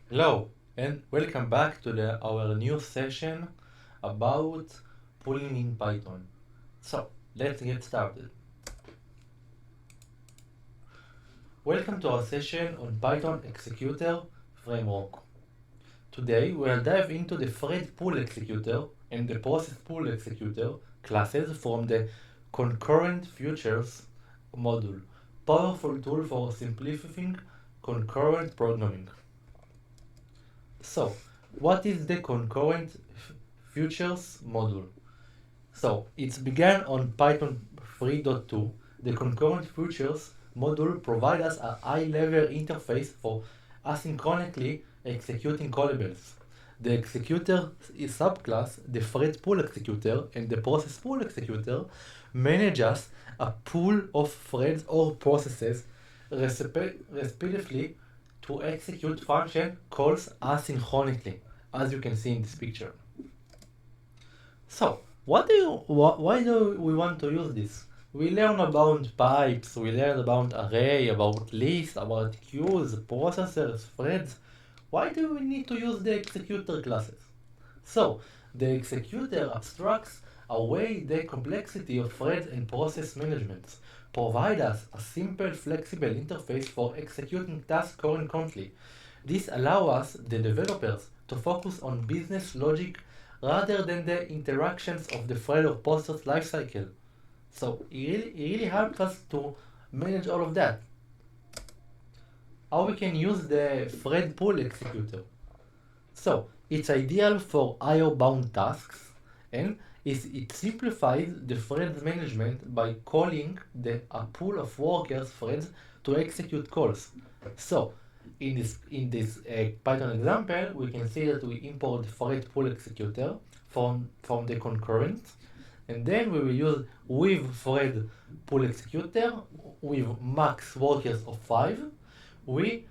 Hello and welcome back to our new session about pooling in Python. So let's get started. Welcome to our session on Python Executor framework. Today we'll dive into the ThreadPoolExecutor and the ProcessPoolExecutor classes from the Concurrent Futures module, powerful tool for simplifying concurrent programming. So, what is the concurrent futures module? So, it began on Python 3.2. The concurrent futures module provides us a high-level interface for asynchronously executing callables. The executor subclass, the ThreadPoolExecutor and the ProcessPoolExecutor manages a pool of threads or processes respectively to execute function calls asynchronously, as you can see in this picture. So, why do we want to use this? We learn about pipes, we learn about array, about lists, about queues, processors, threads. Why do we need to use the executor classes? So, the executor abstracts away the complexity of threads and process management, provide us a simple, flexible interface for executing tasks concurrently. This allows us, the developers, to focus on business logic rather than the interactions of the thread or process lifecycle. So it really helps us to manage all of that. How we can use the thread pool executor? So it's ideal for I/O bound tasks, and it simplifies the threads management by calling a pool of workers threads to execute calls. So in this Python example, we can see that we import the thread pool executor from the concurrent, and then we will use with thread pool executor with max workers of 5. We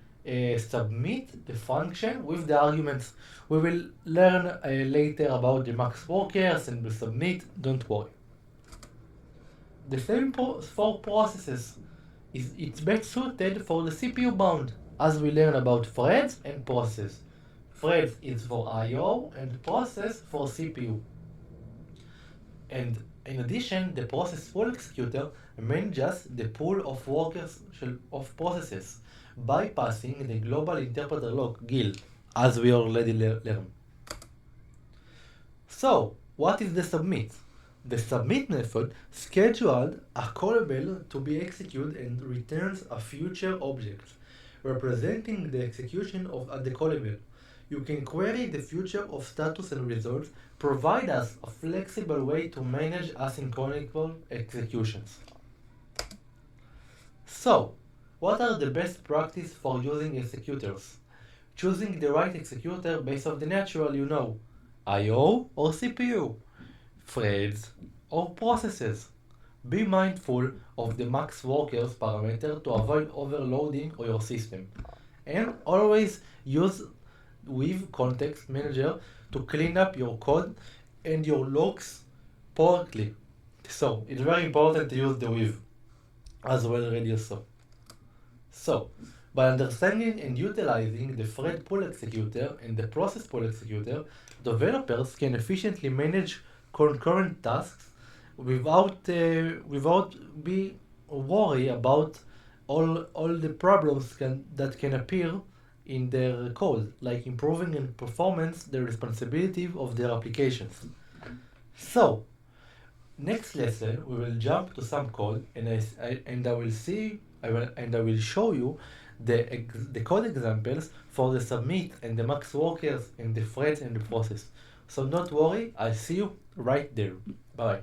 submit the function with the arguments. We will learn later about the max workers and the submit, don't worry. The same for processes. It's best suited for the CPU bound, as we learn about threads and process. Threads is for I/O and process for CPU. And in addition, the process pool executor manages the pool of workers of processes, bypassing the global interpreter lock GIL, as we already learned. So, what is the submit? The submit method scheduled a callable to be executed and returns a future object, representing the execution of the callable. You can query the future of status and results, provide us a flexible way to manage asynchronous executions. So, what are the best practices for using executors? Choosing the right executor based on the natural you know, I/O or CPU, threads or processes. Be mindful of the max workers parameter to avoid overloading of your system. And always use with context manager to clean up your code and your logs properly. So it's very important to use the with as well already so. So by understanding and utilizing the thread pool executor and the process pool executor, developers can efficiently manage concurrent tasks without be worry about all the problems that can appear in their code, like improving in performance the responsibility of their applications. So, next lesson we will jump to some code, and I will show you the code examples for the submit and the max workers and the threads and the process. So don't worry, I'll see you right there. Bye.